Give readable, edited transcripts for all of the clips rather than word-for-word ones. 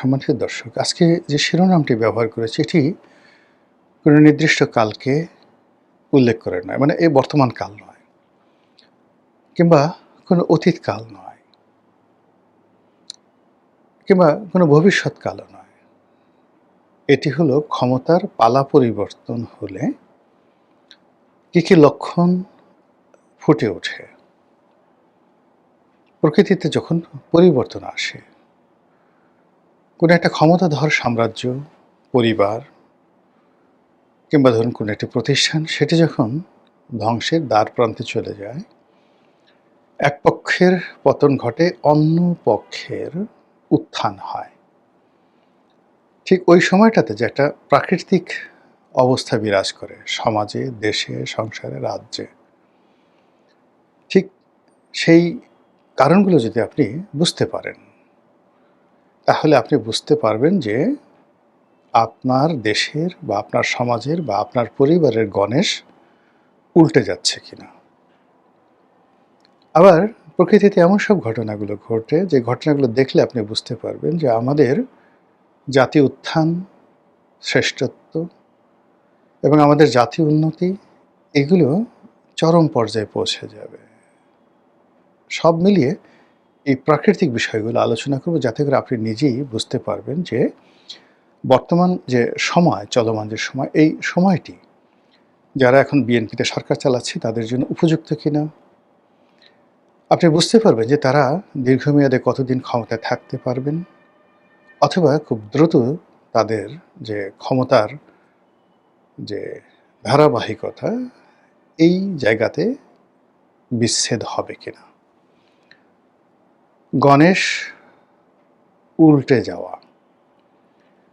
সম্মানিত দর্শক, আজকে যে শিরোনামটি ব্যবহার করেছি এটি কোনো নির্দিষ্ট কালকে উল্লেখ করে নয়। মানে এই বর্তমান কাল নয় কিংবা কোনো অতীত কাল নয় কিংবা কোনো ভবিষ্যৎ কালও নয়। এটি হলো ক্ষমতার পালা পরিবর্তন হলে কী লক্ষণ ফুটে ওঠে। প্রকৃতিতে যখন পরিবর্তন আসে, কোনো একটা ক্ষমতাধর সাম্রাজ্য, পরিবার কিংবা ধরুন কোনো একটি প্রতিষ্ঠান সেটি যখন ধ্বংসের দ্বারপ্রান্তে চলে যায়, এক পক্ষের পতন ঘটে, অন্য পক্ষের উত্থান হয়। ঠিক ওই সময়টাতে যে একটা প্রাকৃতিক অবস্থা বিরাজ করে সমাজে, দেশে, সংসারে, রাজ্যে, ঠিক সেই কারণগুলো যদি আপনি বুঝতে পারেন, তাহলে আপনি বুঝতে পারবেন যে আপনার দেশের বা আপনার সমাজের বা আপনার পরিবারের গণেশ উল্টে যাচ্ছে কিনা। আবার প্রকৃতিতে এমন সব ঘটনাগুলো ঘটে যে ঘটনাগুলো দেখলে আপনি বুঝতে পারবেন যে আমাদের জাতীয় উত্থান, শ্রেষ্ঠত্ব এবং আমাদের জাতীয় উন্নতি এগুলো চরম পর্যায়ে পৌঁছে যাবে। সব মিলিয়ে এই প্রাকৃতিক বিষয়গুলো আলোচনা করব, যাতে করে আপনি নিজেই বুঝতে পারবেন যে বর্তমান যে সময়, চলমান যে সময়, এই সময়টি যারা এখন বিএনপিতে সরকার চালাচ্ছে তাদের জন্য উপযুক্ত কিনা। আপনি বুঝতে পারবেন যে তারা দীর্ঘমেয়াদে কতদিন ক্ষমতায় থাকতে পারবেন, অথবা খুব দ্রুত তাদের যে ক্ষমতার যে ধারাবাহিকতা এই জায়গাতে বিচ্ছেদ হবে কিনা। গণেশ উল্টে যাওয়া।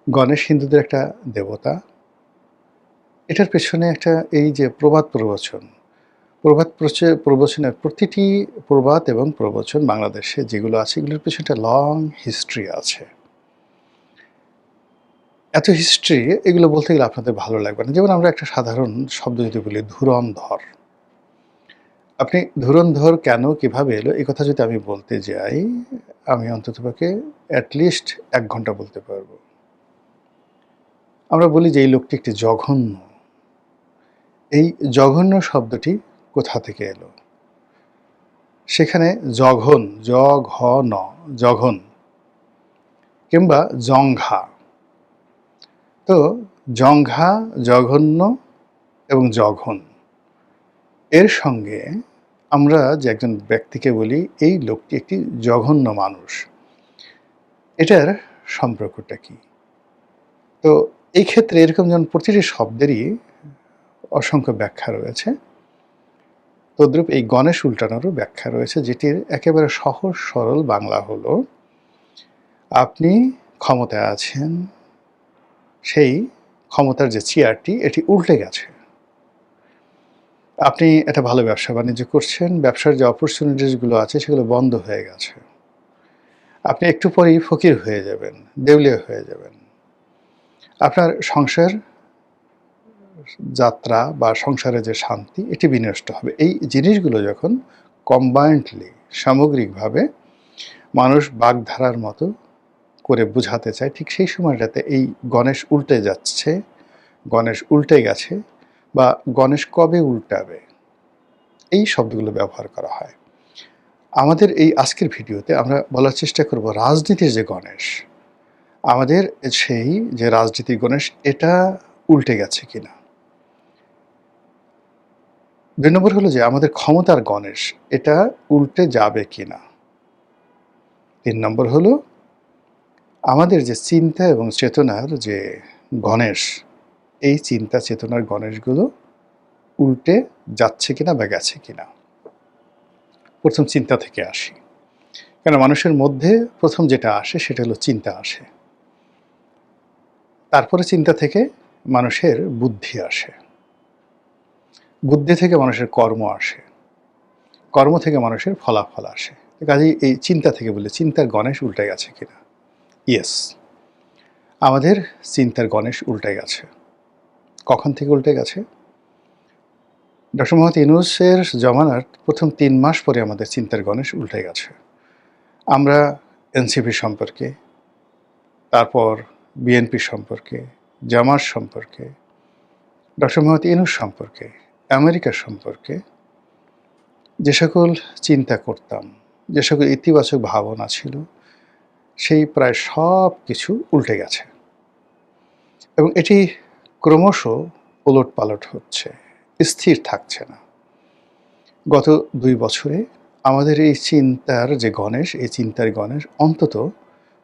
গণেশ হিন্দুদের একটা দেবতা। এটার পেছনে একটা এই যে প্রবাদ প্রবচনের প্রতিটি প্রবাদ এবং প্রবচন বাংলাদেশে যেগুলো আছে এগুলোর পেছনে একটা লং হিস্ট্রি আছে। এত হিস্ট্রি, এগুলো বলতে গেলে আপনাদের ভালো লাগবে না। যেমন আমরা একটা সাধারণ শব্দ যদি বলি ধুরন্ধর, আপনি ধুরন্ধর কেন কিভাবে এলো এই কথা যদি আমি বলতে যাই, আমি অন্ততপক্ষে অ্যাটলিস্ট 1 ঘন্টা বলতে পারবো। আমরা বলি যে এই লোকটি একটি জঘন্য। এই জঘন্য শব্দটি কোথা থেকে এলো? সেখানে জঘন, জ-ঘ-ন, জঘন কিংবা জঙ্ঘা। তো জঙ্ঘা, জঘন্য এবং জঘন এর সঙ্গে আমরা যে একজন ব্যক্তিকে বলি এই লোকটি একটি জঘন্য মানুষ, এটার সম্পর্কটা কি? তো এই ক্ষেত্রে এরকম যেমন প্রতিটি শব্দেরই অসংখ্য ব্যাখ্যা রয়েছে, তদ্রূপ এই গণেশ উল্টানোরও ব্যাখ্যা রয়েছে, যেটির একেবারে সহজ সরল বাংলা হলো, আপনি ক্ষমতায় আছেন, সেই ক্ষমতার যে চেয়ারটি এটি উল্টে গেছে। আপনি একটা ভালো ব্যবসা বাণিজ্য করছেন, ব্যবসার যে অপরচুনিটিসগুলো আছে সেগুলো বন্ধ হয়ে গেছে। আপনি একটু পরেই ফকির হয়ে যাবেন, দেউলিয়া হয়ে যাবেন। আপনার সংসার যাত্রা বা সংসারে যে শান্তি এটি বিনষ্ট হবে। এই জিনিসগুলো যখন কম্বাইন্ডলি, সামগ্রিকভাবে মানুষ বাগধারার মতো করে বুঝাতে চায়, ঠিক সেই সময়টাতে এই গণেশ উল্টে যাচ্ছে, গণেশ উল্টে গেছে বা গণেশ কবে উল্টাবে, এই শব্দগুলো ব্যবহার করা হয়। আমাদের এই আজকের ভিডিওতে আমরা বলার চেষ্টা করব রাজনীতির যে গণেশ, আমাদের সেই যে রাজনীতির গণেশ এটা উল্টে গেছে কিনা। 2 নম্বর হলো যে আমাদের ক্ষমতার গণেশ এটা উল্টে যাবে কিনা। 3 নম্বর হলো আমাদের যে চিন্তা এবং চেতনার যে গণেশ, এই চিন্তা চেতনার গণেশগুলো উল্টে যাচ্ছে কিনা বা গেছে কিনা। প্রথম চিন্তা থেকে আসি, কেন মানুষের মধ্যে প্রথম যেটা আসে সেটা হলো চিন্তা আসে, তারপরে চিন্তা থেকে মানুষের বুদ্ধি আসে, বুদ্ধি থেকে মানুষের কর্ম আসে, কর্ম থেকে মানুষের ফলাফল আসে। কাজেই এই চিন্তা থেকে বলি চিন্তার গণেশ উল্টে গেছে কিনা। ইয়েস, আমাদের চিন্তার গণেশ উল্টে গেছে। কখন থেকে উল্টে গেছে? ডক্টর মোহাম্মদ ইউনূসের জমানার প্রথম 3 মাস পরে আমাদের চিন্তার গণেশ উল্টে গেছে। আমরা এনসিপি সম্পর্কে, তারপর বিএনপি সম্পর্কে, জামাত সম্পর্কে, ডক্টর মোহাম্মদ ইউনূস সম্পর্কে, আমেরিকা সম্পর্কে যে সকল চিন্তা করতাম, যে সকল ইতিবাচক ভাবনা ছিল, সেই প্রায় সব কিছু উল্টে গেছে এবং এটি ক্রমশ ওলটপালট হচ্ছে, স্থির থাকছে না। গত 2 বছরে আমাদের এই চিন্তার যে গণেশ, এই চিন্তার গণেশ অন্তত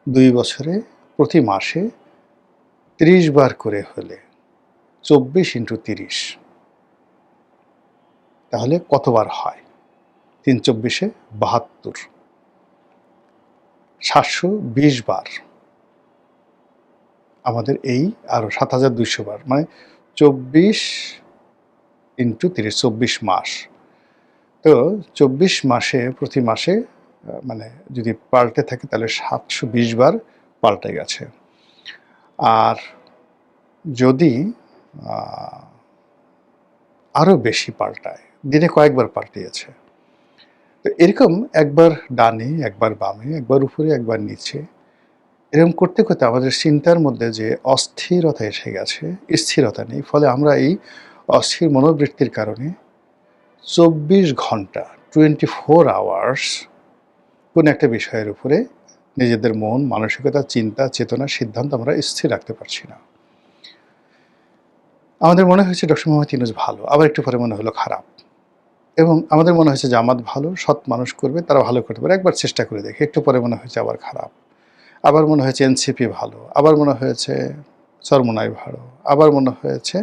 2 বছরে প্রতি মাসে 30 বার করে হলে 24 × 30 তাহলে কতবার হয়? 3 24 72, 720 বার আমাদের এই আরও 7200 বার, মানে 24 × 30 24 মাস। তো 24 মাসে প্রতি মাসে মানে যদি পাল্টে থাকে তাহলে 720 বার পাল্টে গেছে। আর যদি আরও বেশি পাল্টায়, দিনে কয়েকবার পাল্টিয়েছে। তো এরকম একবার ডানে, একবার বামে, একবার উপরে, একবার নিচে, এরকম করতে করতে আমাদের চিন্তার মধ্যে যে অস্থিরতা এসে গেছে, স্থিরতা নেই। ফলে আমরা এই অস্থির মনোবৃত্তির কারণে 24 ঘন্টা 24 আওয়ার্স কোনো একটা বিষয়ের উপরে নিজেদের মন, মানসিকতা, চিন্তা, চেতনা, সিদ্ধান্ত আমরা স্থির রাখতে পারছি না। আমাদের মনে হয়েছে ডক্টর মোহাম্মদ ইউনূস ভালো, আবার একটু পরে মনে হলো খারাপ, এবং আমাদের মনে হয়েছে জামাত ভালো, সৎ মানুষ করবে, তারা ভালো করতে পারে, একবার চেষ্টা করে দেখি, একটু পরে মনে হয়েছে আবার খারাপ, আবার মনে হয়েছে এনসিপি ভালো, আবার মনে হয়েছে চরমোনাই ভালো, আবার মনে হয়েছে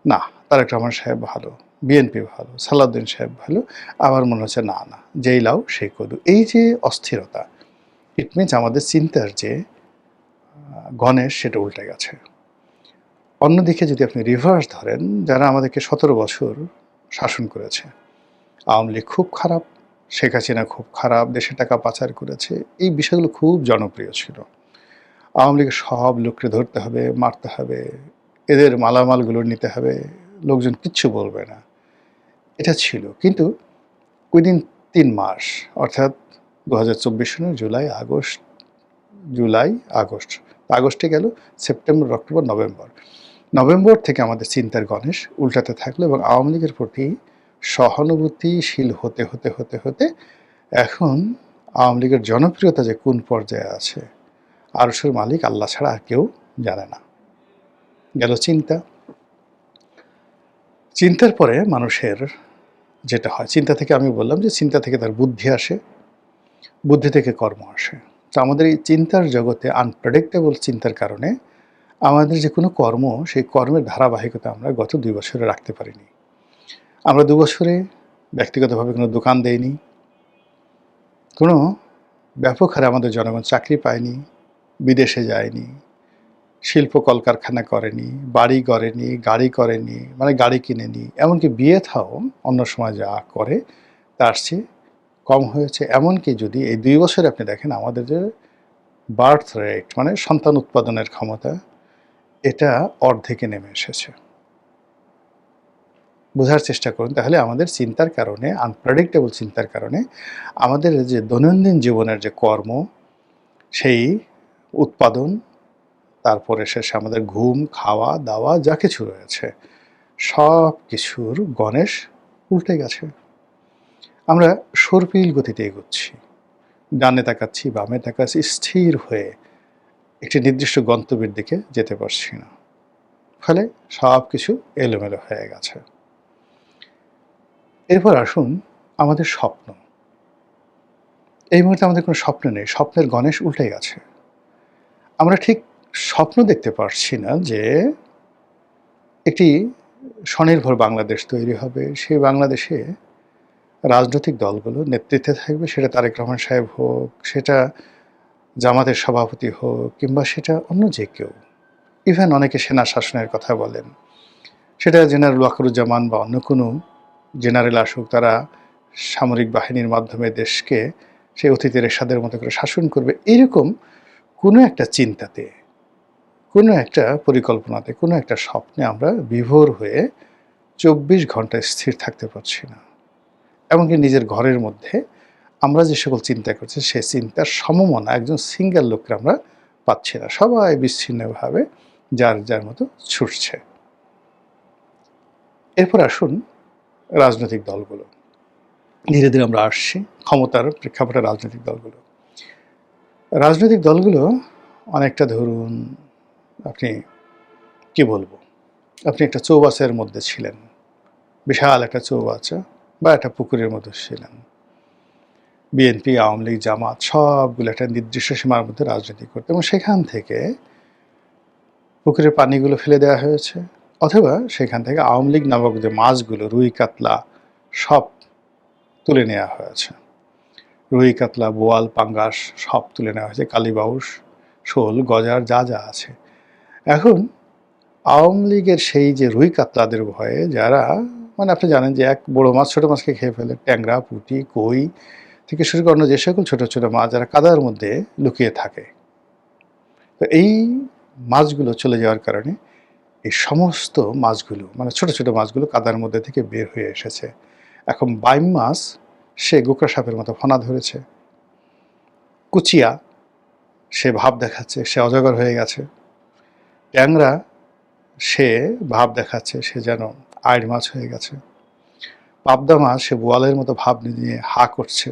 না তারেক রহমান সাহেব ভালো, বিএনপি ভালো, সালাউদ্দিন সাহেব ভালো, আবার মনে হচ্ছে না না যেই লাউ সেই কদু। এই যে অস্থিরতা, ইট মিনস আমাদের চিন্তার যে গণেশ সেটা উল্টে গেছে। অন্যদিকে যদি আপনি রিভার্স ধরেন, যারা আমাদেরকে 17 বছর শাসন করেছে, আওয়ামী লীগ খুব খারাপ, শেখ হাসিনা খুব খারাপ, দেশের টাকা পাচার করেছে, এই বিষয়গুলো খুব জনপ্রিয় ছিল। আওয়ামী লীগের সব লোককে ধরতে হবে, মারতে হবে, এদের মালামালগুলো নিতে হবে, লোকজন কিচ্ছু বলবে না, এটা ছিল। কিন্তু উইদিন 3 মাস, অর্থাৎ 2024 সনের জুলাই আগস্ট, আগস্টে গেল, সেপ্টেম্বর, অক্টোবর, নভেম্বর থেকে আমাদের চিন্তার গণেশ উল্টাতে থাকলো এবং আওয়ামী লীগের প্রতি সহানুভূতিশীল হতে হতে হতে হতে এখন আওয়ামী লীগের জনপ্রিয়তা যে কোন পর্যায়ে আছে, আরশের মালিক আল্লাহ ছাড়া আর কেউ জানে না। গেল চিন্তা। চিন্তার পরে মানুষের যেটা হয়, চিন্তা থেকে আমি বললাম যে চিন্তা থেকে তার বুদ্ধি আসে, বুদ্ধি থেকে কর্ম আসে। তো আমাদের এই চিন্তার জগতে আনপ্রেডিক্টেবল চিন্তার কারণে আমাদের যে কোনো কর্ম, সেই কর্মের ধারাবাহিকতা আমরা গত 2 বছরে রাখতে পারিনি। আমরা 2 বছরে ব্যক্তিগতভাবে কোনো দোকান দেইনি, কোনো ব্যাপক হারে আমাদের জনগণ চাকরি পায়নি, বিদেশে যায়নি, শিল্প কলকারখানা করেনি, বাড়ি গড়েনি, গাড়ি করেনি, মানে গাড়ি কিনেনি, এমনকি বিয়ে থাও অন্য সময় যা করে তার চেয়ে কম হয়েছে। এমনকি যদি এই 2 বছরে আপনি দেখেন আমাদের যে বার্থ রেট, মানে সন্তান উৎপাদনের ক্ষমতা, এটা অর্ধেকে নেমে এসেছে। বোঝার চেষ্টা করুন তাহলে আমাদের চিন্তার কারণে, আনপ্রেডিক্টেবল চিন্তার কারণে আমাদের যে দৈনন্দিন জীবনের যে কর্ম, সেই উৎপাদন, তারপরে শেষে আমাদের ঘুম, খাওয়া দাওয়া যা কিছু রয়েছে, সব কিছুর গণেশ উল্টে গেছে। আমরা সর্পিল গতিতে এগোচ্ছি, ডানে তাকাচ্ছি, বামে তাকাচ্ছি, স্থির হয়ে একটি নির্দিষ্ট গন্তব্যের দিকে যেতে পারছি না। ফলে সব কিছু এলোমেলো হয়ে গেছে। এরপর আসুন আমাদের স্বপ্ন। এই মুহূর্তে আমাদের কোনো স্বপ্ন নেই, স্বপ্নের গণেশ উল্টে গেছে। আমরা ঠিক স্বপ্ন দেখতে পারছি না যে একটি স্বনির্ভর বাংলাদেশ তৈরি হবে, সেই বাংলাদেশে রাজনৈতিক দলগুলো নেতৃত্বে থাকবে, সেটা তারেক রহমান সাহেব হোক, সেটা জামাতের সভাপতি হোক, কিংবা সেটা অন্য যে কেউ, ইভেন অনেকে সেনা শাসনের কথা বলেন, সেটা জেনারেল ওয়াকারুজ্জামান বা অন্য কোনো জেনারেল আসুক, তারা সামরিক বাহিনীর মাধ্যমে দেশকে সেই অতীতের এরশাদের মতো করে শাসন করবে। এরকম কোনো একটা চিন্তাতে, কোনো একটা পরিকল্পনাতে, কোনো একটা স্বপ্নে আমরা বিভোর হয়ে 24 ঘন্টা স্থির থাকতে পারছি না। এমনকি নিজের ঘরের মধ্যে আমরা যে সকল চিন্তা করছি, সেই চিন্তার সমমনা একজন সিঙ্গেল লোককে আমরা পাচ্ছি না, সবাই বিচ্ছিন্নভাবে যার যার মতো ছুটছে। এরপর আসুন রাজনৈতিক দলগুলো। ধীরে ধীরে আমরা আসছি ক্ষমতার প্রেক্ষাপটে রাজনৈতিক দলগুলো। রাজনৈতিক দলগুলো অনেকটা ধরুন, আপনি কি বলবো, আপনি একটা চৌবাচ্চার মধ্যে ছিলেন, বিশাল একটা চৌবাচ্চা বা একটা পুকুরের মধ্যে ছিলেন। বিএনপি, আওয়ামী লীগ, জামাত সবগুলো একটা নির্দিষ্ট সীমার মধ্যে রাজনীতি করতে, এবং সেখান থেকে পুকুরের পানিগুলো ফেলে দেওয়া হয়েছে, অথবা সেখান থেকে আওয়ামী লীগ নামক যে মাছগুলো, রুই কাতলা সব তুলে নেওয়া হয়েছে। রুই কাতলা, বোয়াল, পাঙ্গাস সব তুলে নেওয়া হয়েছে, কালীবাউস, শোল, গজার যা যা আছে। এখন আওয়ামী লীগের সেই যে রুই কাতলাদের ভয়ে যারা, মানে আপনি জানেন যে এক বড় মাছ ছোট মাছকে খেয়ে ফেলে, ট্যাংরা, পুঁটি, কই থেকে শুরু করে যে সকল ছোট ছোট মাছ যারা কাদার মধ্যে লুকিয়ে থাকে, তো এই মাছগুলো চলে যাওয়ার কারণে এই সমস্ত মাছগুলো, মানে ছোট ছোট মাছগুলো কাদার মধ্যে থেকে বের হয়ে এসেছে। এখন বাইম মাছ সে গোকরা সাপের মতো ফনা ধরেছে, কুচিয়া সে ভাব দেখাচ্ছে সে অজগর হয়ে গেছে, ট্যাংরা সে ভাব দেখাচ্ছে সে যেন আইড় মাছ হয়ে গেছে, পাবদা মাছ সে বোয়ালের মতো ভাব নিয়ে হা করছে,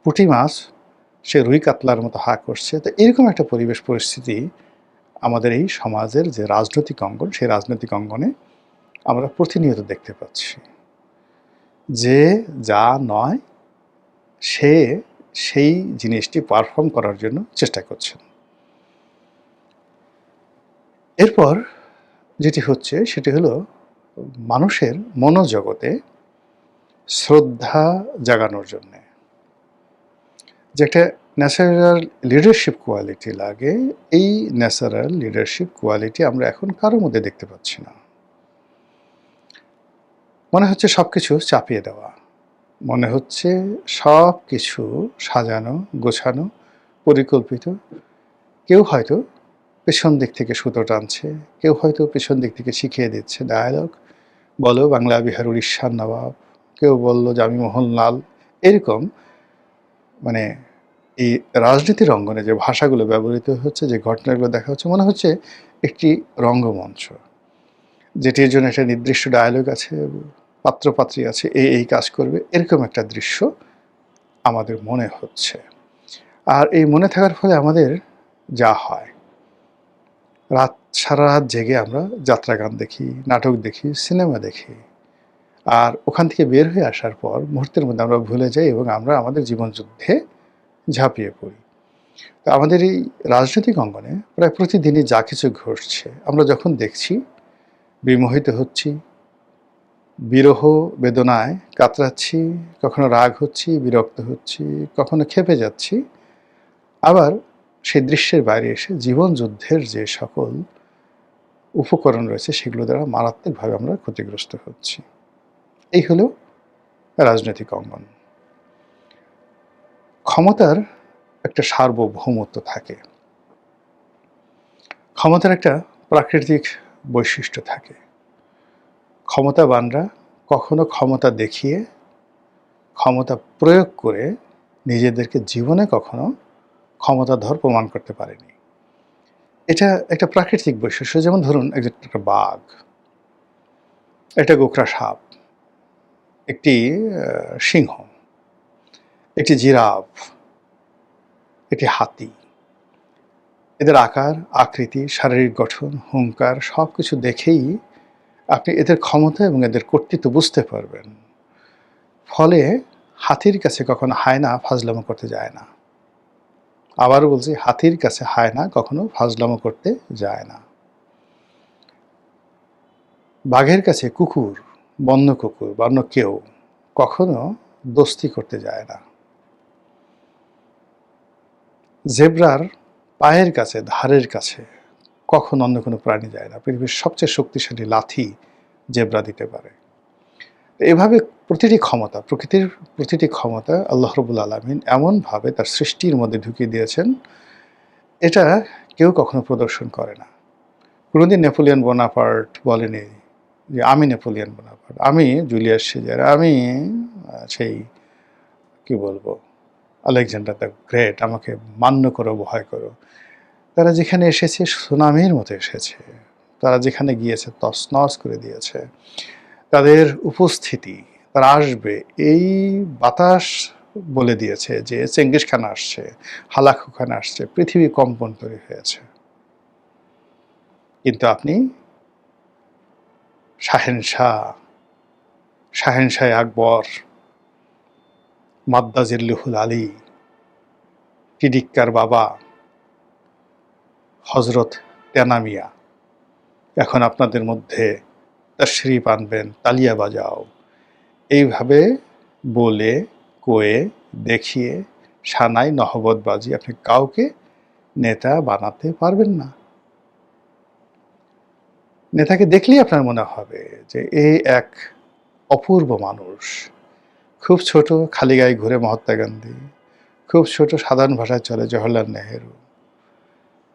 পুঁটি মাছ সে রুই কাতলার মতো হা করছে। তো এরকম একটা পরিবেশ পরিস্থিতি আমাদের এই সমাজের যে রাজনৈতিক অঙ্গন, সেই রাজনৈতিক অঙ্গনে আমরা প্রতিনিয়ত দেখতে পাচ্ছি। যে যা নয় সে সেই জিনিসটি পারফর্ম করার জন্য চেষ্টা করছেন। এরপর যেটি হচ্ছে সেটি হলো মানুষের মনোজগতে শ্রদ্ধা জাগানোর জন্যে যে একটা ন্যাচারাল লিডারশিপ কোয়ালিটি লাগে, এই ন্যাচারাল লিডারশিপ কোয়ালিটি আমরা এখন কারোর মধ্যে দেখতে পাচ্ছি না। মনে হচ্ছে সব কিছু চাপিয়ে দেওয়া, মনে হচ্ছে সব কিছু সাজানো গোছানো পরিকল্পিত। কেউ হয়তো পেছন দিক থেকে সুতো টানছে, কেউ হয়তো পেছন দিক থেকে শিখিয়ে দিচ্ছে ডায়ালগ, বলো বাংলা বিহার উড়িষ্যার নবাব, কেউ বলল যে আমি মোহনলাল। এরকম মানে এই রাজনীতির অঙ্গনে যে ভাষাগুলো ব্যবহৃত হচ্ছে, যে ঘটনাগুলো দেখা হচ্ছে, মনে হচ্ছে একটি রঙ্গমঞ্চ, যেটির জন্য একটা নির্দিষ্ট ডায়ালগ আছে, পাত্রপাত্রী আছে, এই কাজ করবে, এরকম একটা দৃশ্য আমাদের মনে হচ্ছে। আর এই মনে থাকার ফলে আমাদের যা হয়, সারা রাত জেগে আমরা যাত্রা গান দেখি, নাটক দেখি, সিনেমা দেখি, আর ওখান থেকে বের হয়ে আসার পর মুহূর্তের মধ্যে আমরা ভুলে যাই এবং আমরা আমাদের জীবনযুদ্ধে ঝাঁপিয়ে পড়ি। তো আমাদের এই রাজনৈতিক অঙ্গনে প্রায় প্রতিদিনই যা কিছু ঘটছে আমরা যখন দেখছি, বিমোহিত হচ্ছি, বিরহ বেদনায় কাতরাচ্ছি, কখনো রাগ হচ্ছি, বিরক্ত হচ্ছি, কখনো ক্ষেপে যাচ্ছি, আবার সেই দৃশ্যের বাইরে এসে জীবন যুদ্ধের যে সকল উপকরণ রয়েছে সেগুলো দ্বারা মারাত্মকভাবে আমরা ক্ষতিগ্রস্ত হচ্ছি। এই হলো রাজনৈতিক অঙ্গন। ক্ষমতার একটা সার্বভৌমত্ব থাকে, ক্ষমতার একটা প্রাকৃতিক বৈশিষ্ট্য থাকে। ক্ষমতাবানরা কখনো ক্ষমতা দেখিয়ে, ক্ষমতা প্রয়োগ করে নিজেদেরকে জীবনে কখনো ক্ষমতাধর প্রমাণ করতে পারেনি। এটা একটা প্রাকৃতিক বৈশিষ্ট্য। যেমন ধরুন একটা বাঘ, একটা গোকরা সাপ, একটি সিংহ, একটি জিরাফ, একটি হাতি, এদের আকার আকৃতি শারীরিক গঠন হুঙ্কার সব কিছু দেখেই আপনি এদের ক্ষমতা এবং এদের কর্তৃত্ব বুঝতে পারবেন। ফলে হাতির কাছে কখনো হায়না ফাজলামো করতে যায় না। আবারও বলছি, হাতির কাছে হায়না কখনো ফাজলামো করতে যায় না। বাঘের কাছে কুকুর, বন্য কুকুর বা অন্য কেউ কখনো দোস্তি করতে যায় না। জেব্রার পায়ের কাছে, ধারের কাছে কখন অন্য কোনো প্রাণী যায় না। পৃথিবীর সবচেয়ে শক্তিশালী লাথি জেব্রা দিতে পারে। এভাবে প্রতিটি ক্ষমতা, প্রকৃতির প্রতিটি ক্ষমতা আল্লাহ রাব্বুল আলামিন এমনভাবে তার সৃষ্টির মধ্যে ঢুকিয়ে দিয়েছেন, এটা কেউ কখনো প্রদর্শন করে না। কোনোদিন নেপোলিয়ন বোনাপার্ট বলেনি যে আমি নেপোলিয়ন বোনাপার্ট, আমি জুলিয়াস সিজার, আমি সেই কি বলবো আলেকজান্ডার দ্য গ্রেট, আমাকে মান্য করো ভয় করো। তারা যেখানে এসেছে সুনামির মতো এসেছে, তারা যেখানে গিয়েছে তছনছ করে দিয়েছে। তাদের উপস্থিতি, তারা আসবে, এই বাতাস বলে দিয়েছে যে চেঙ্গিস খান আসছে, হালাকু খান আসছে, পৃথিবী কম্পন তৈরি হয়েছে। কিন্তু আপনি শাহেনশাহ আকবর, মাদ্দাজিল্লুহুল আলী, টিডিক্কার বাবা হজরত তেনামিয়া এখন আপনাদের মধ্যে তশরিফ আনবেন, তালিয়া বাজাও, এইভাবে বলে কয়ে দেখিয়ে সানাই নহবতবাজি আপনি কাউকে নেতা বানাতে পারবেন না। নেতাকে দেখলেই আপনার মনে হবে যে এই এক অপূর্ব মানুষ। খুব ছোট, খালি গায়ে ঘুরে মহাত্মা গান্ধী, খুব ছোট, সাধারণ ভাষায় চলে জওহরলাল নেহেরু,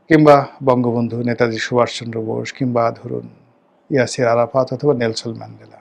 কিংবা বঙ্গবন্ধু নেতাজি সুভাষচন্দ্র বোস, কিংবা ধরুন ইয়াসির আরাফাত অথবা নেলসন ম্যান্ডেলা।